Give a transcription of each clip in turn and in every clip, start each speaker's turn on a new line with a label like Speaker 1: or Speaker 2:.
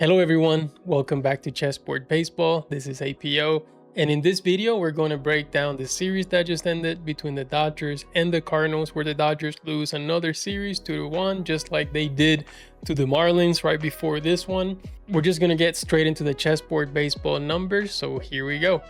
Speaker 1: Hello everyone, welcome back to Chessboard Baseball. This is APO, and in this video we're going to break down the series that just ended between the Dodgers and the Cardinals, where the Dodgers lose another series 2-1, just like they did to the Marlins right before this one. We're just going to get straight into the Chessboard Baseball numbers, so here we go.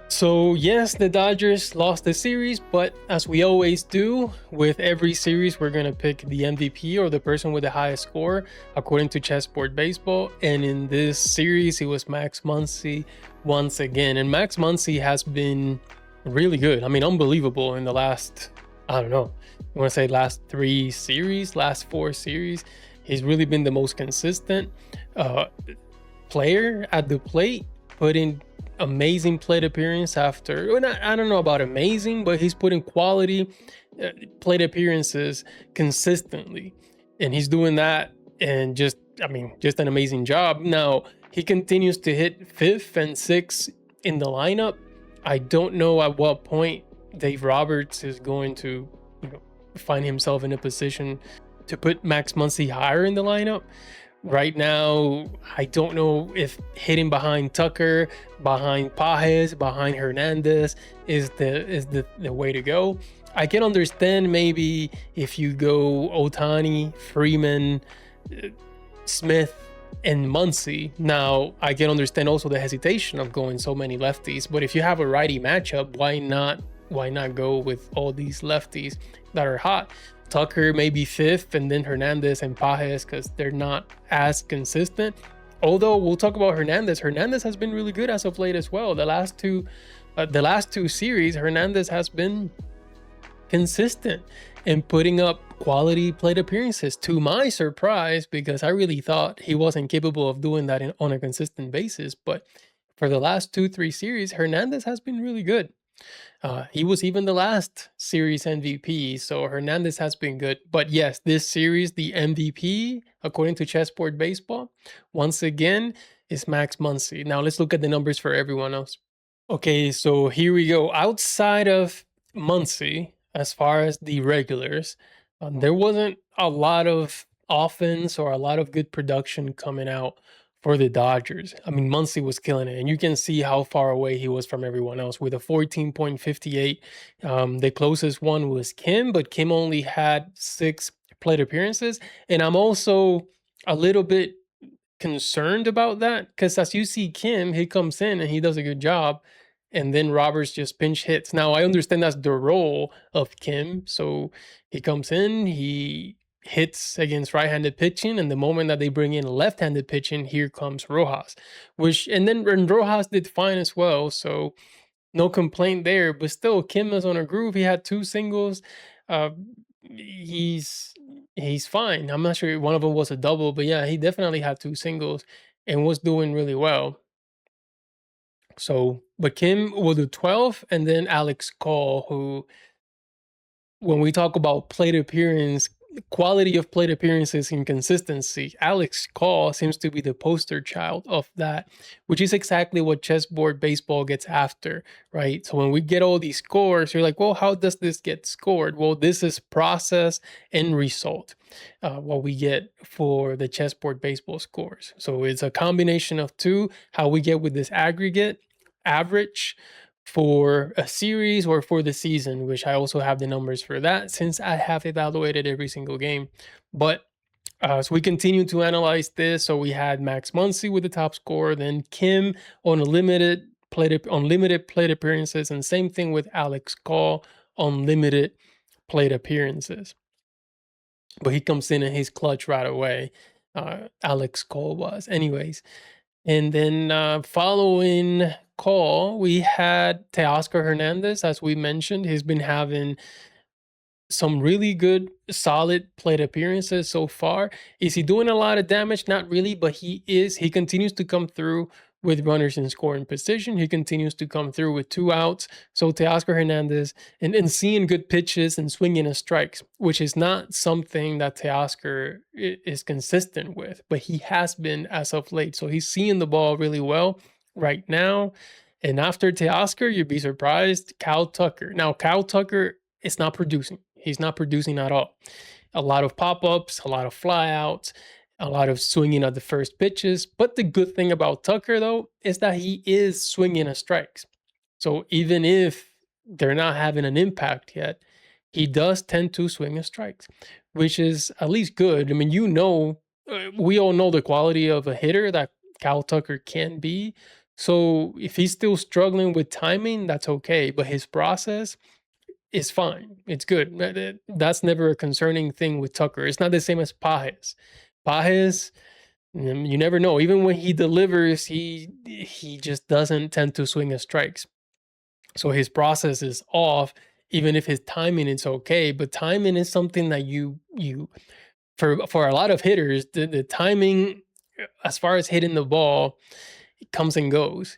Speaker 1: So yes, the Dodgers lost the series, but as we always do with every series, we're going to pick the MVP or the person with the highest score according to Chessboard Baseball. And in this series, it was Max Muncy once again. And Max Muncy has been really good. I mean, unbelievable in the last, I don't know, I want to say last last four series. He's really been the most consistent player at the plate, putting amazing plate appearance after, well, I don't know about amazing, but he's putting quality plate appearances consistently, and he's doing that, and just an amazing job. Now he continues to hit 5th and 6th in the lineup. I don't know at what point Dave Roberts is going to find himself in a position to put Max Muncy higher in the lineup. Right now, I don't know if hitting behind Tucker, behind Pages, behind Hernandez is the way to go. I can understand maybe if you go Ohtani, Freeman, Smith, and Muncy. Now, I can understand also the hesitation of going so many lefties, but if you have a righty matchup, why not go with all these lefties that are hot? Tucker maybe 5th, and then Hernandez and Pages, because they're not as consistent. Although we'll talk about Hernandez. Hernandez has been really good as of late as well. The last two series, Hernandez has been consistent in putting up quality plate appearances, to my surprise, because I really thought he wasn't capable of doing that on a consistent basis. But for the last 2-3 series, Hernandez has been really good. He was even the last series MVP, so Hernandez has been good. But yes, this series, the MVP, according to Chessboard Baseball, once again, is Max Muncy. Now let's look at the numbers for everyone else. Okay, so here we go. Outside of Muncy, as far as the regulars, there wasn't a lot of offense or a lot of good production coming out for the Dodgers. I mean, Muncy was killing it, and you can see how far away he was from everyone else with a 14.58. The closest one was Kim, but Kim only had 6 plate appearances, and I'm also a little bit concerned about that, because as you see Kim, he comes in and he does a good job, and then Roberts just pinch hits. Now I understand that's the role of Kim, so he comes in, he hits against right-handed pitching, and the moment that they bring in left-handed pitching, here comes Rojas, and then Rojas did fine as well, so no complaint there. But still, Kim is on a groove. He had 2 singles. He's fine. I'm not sure one of them was a double, but yeah, he definitely had 2 singles and was doing really well. So, but Kim will do 12, and then Alex Call, who, when we talk about plate appearance, quality of plate appearances and consistency, Alex Call seems to be the poster child of that, which is exactly what Chessboard Baseball gets after, right? So when we get all these scores, you're like, well, how does this get scored? Well, this is process and result, what we get for the Chessboard Baseball scores. So it's a combination of two, how we get with this aggregate average for a series or for the season, which I also have the numbers for that since I have evaluated every single game. But so we continue to analyze this. So we had Max Muncy with the top score, then Kim on limited plate appearances, and same thing with Alex Call on limited plate appearances. But he comes in and he's clutch right away. Alex Call was, anyways. And then following Call, we had Teoscar Hernandez, as we mentioned. He's been having some really good, solid plate appearances so far. Is he doing a lot of damage? Not really, but he continues to come through with runners in scoring position. He continues to come through with 2 outs. So Teoscar Hernandez, and seeing good pitches and swinging a strikes, which is not something that Teoscar is consistent with, but he has been as of late. So he's seeing the ball really well right now. And after Teoscar, you'd be surprised, Kyle Tucker. Now, Kyle Tucker is not producing. He's not producing at all. A lot of pop-ups, a lot of flyouts. a lot of swinging at the first pitches. But the good thing about Tucker, though, is that he is swinging at strikes. So even if they're not having an impact yet, he does tend to swing at strikes, which is at least good. I mean, we all know the quality of a hitter that Kyle Tucker can be. So if he's still struggling with timing, that's okay. But his process is fine. It's good. That's never a concerning thing with Tucker. It's not the same as Pages. Pages, you never know. Even when he delivers, he just doesn't tend to swing at strikes. So his process is off, even if his timing is okay. But timing is something that you for a lot of hitters, the timing as far as hitting the ball, it comes and goes.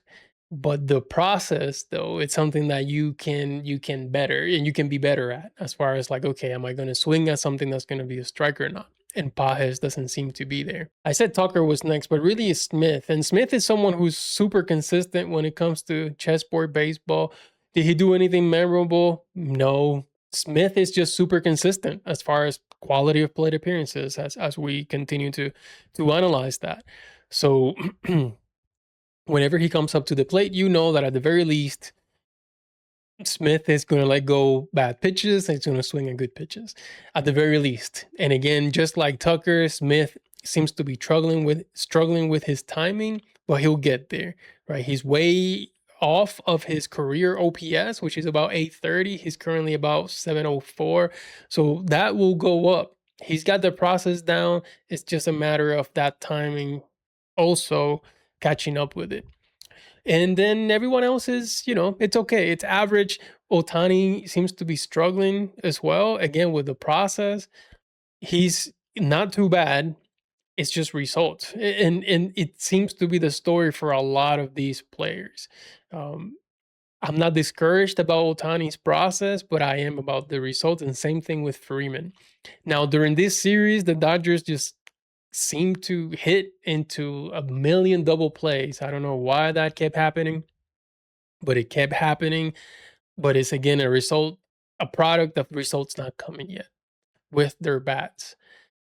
Speaker 1: But the process, though, it's something that you can better and you can be better at, as far as like, okay, am I going to swing at something that's going to be a strike or not? And Pages doesn't seem to be there. I said Tucker was next, but really it's Smith. And Smith is someone who's super consistent when it comes to chessboard baseball. Did he do anything memorable? No. Smith is just super consistent as far as quality of plate appearances as we continue to analyze that. So whenever he comes up to the plate, you know that at the very least, Smith is going to let go bad pitches and he's going to swing at good pitches at the very least. And again, just like Tucker, Smith seems to be struggling with his timing, but he'll get there, right? He's way off of his career OPS, which is about 830. He's currently about 704. So that will go up. He's got the process down. It's just a matter of that timing also catching up with it. And then everyone else is, it's okay. It's average. Ohtani seems to be struggling as well. Again, with the process, he's not too bad. It's just results. And it seems to be the story for a lot of these players. I'm not discouraged about Ohtani's process, but I am about the results. And same thing with Freeman. Now, during this series, the Dodgers just seem to hit into a million double plays. I don't know why that kept happening, but it kept happening. But it's again a product of results not coming yet with their bats.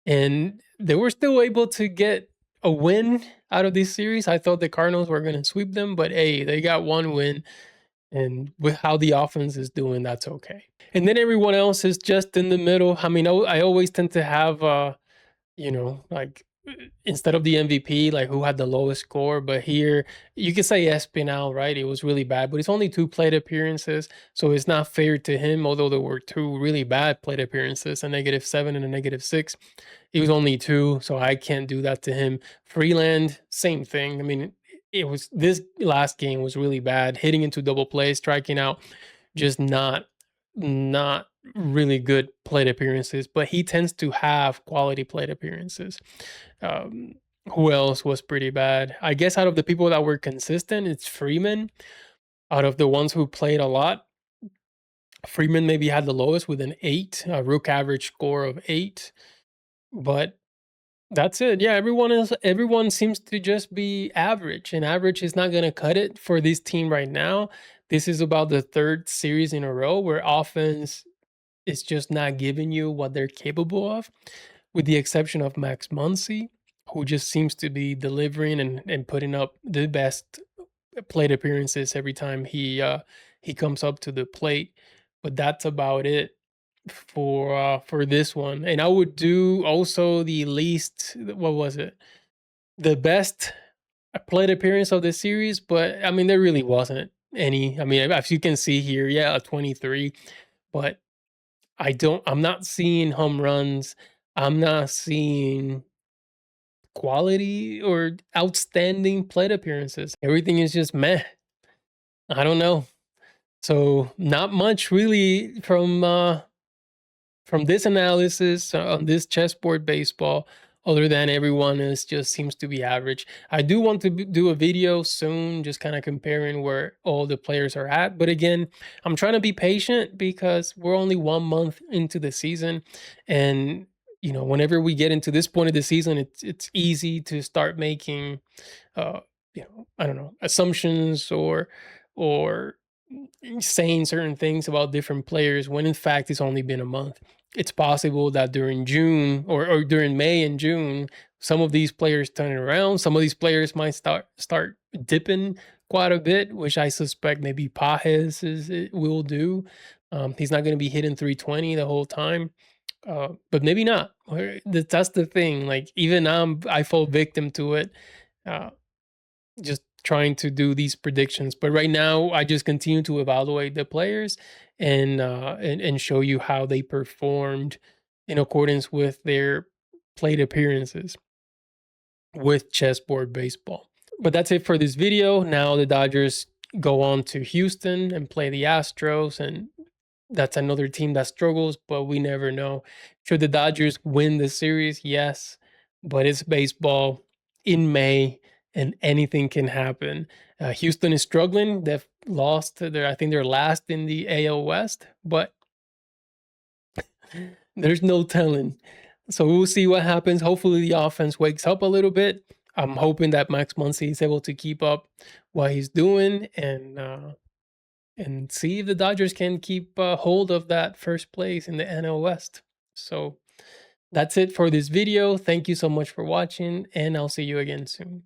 Speaker 1: And they were still able to get a win out of this series. I thought the Cardinals were going to sweep them, but hey, they got one win. And with how the offense is doing, that's okay. And then everyone else is just in the middle. I mean, I always tend to have like instead of the MVP, like who had the lowest score. But here you could say Espinal, right? It was really bad, but it's only 2 plate appearances, so it's not fair to him. Although there were 2 really bad plate appearances, a -7 and a -6. It was only 2, so I can't do that to him. Freeland, same thing. I mean, it was this last game was really bad, hitting into double plays, striking out, just not really good plate appearances, but he tends to have quality plate appearances. Who else was pretty bad? I guess out of the people that were consistent, it's Freeman. Out of the ones who played a lot, Freeman maybe had the lowest with an 8, a rook average score of 8. But that's it. Yeah, everyone seems to just be average, and average is not going to cut it for this team right now. This is about the 3rd series in a row where offense is just not giving you what they're capable of, with the exception of Max Muncy, who just seems to be delivering and putting up the best plate appearances every time he comes up to the plate. But that's about it for this one. And I would do also the least, what was it? The best plate appearance of the series, but I mean there really wasn't any. I mean, as you can see here, yeah, a 23, but I'm not seeing home runs. I'm not seeing quality or outstanding plate appearances. Everything is just meh. I don't know. So not much really from this analysis on this chessboard baseball, other than everyone is just seems to be average. I do want to do a video soon, just kind of comparing where all the players are at. But again, I'm trying to be patient because we're only 1 month into the season. And, whenever we get into this point of the season, it's easy to start making, I don't know, assumptions or saying certain things about different players when in fact it's only been a month. It's possible that during June or during May and June, some of these players turning around. Some of these players might start dipping quite a bit, which I suspect maybe will do. He's not going to be hitting 320 the whole time, but maybe not. That's the thing. Like even I fall victim to it, uh, just trying to do these predictions. But right now, I just continue to evaluate the players and show you how they performed in accordance with their plate appearances with Chessboard Baseball. But that's it for this video. Now the Dodgers go on to Houston and play the Astros, and that's another team that struggles, but we never know. Should the Dodgers win the series? Yes, but it's baseball in May and anything can happen. Houston is struggling. They've lost I think they're last in the AL West, but there's no telling. So we'll see what happens. Hopefully the offense wakes up a little bit. I'm hoping that Max Muncy is able to keep up what he's doing and see if the Dodgers can keep hold of that first place in the NL West. So that's it for this video. Thank you so much for watching, and I'll see you again soon.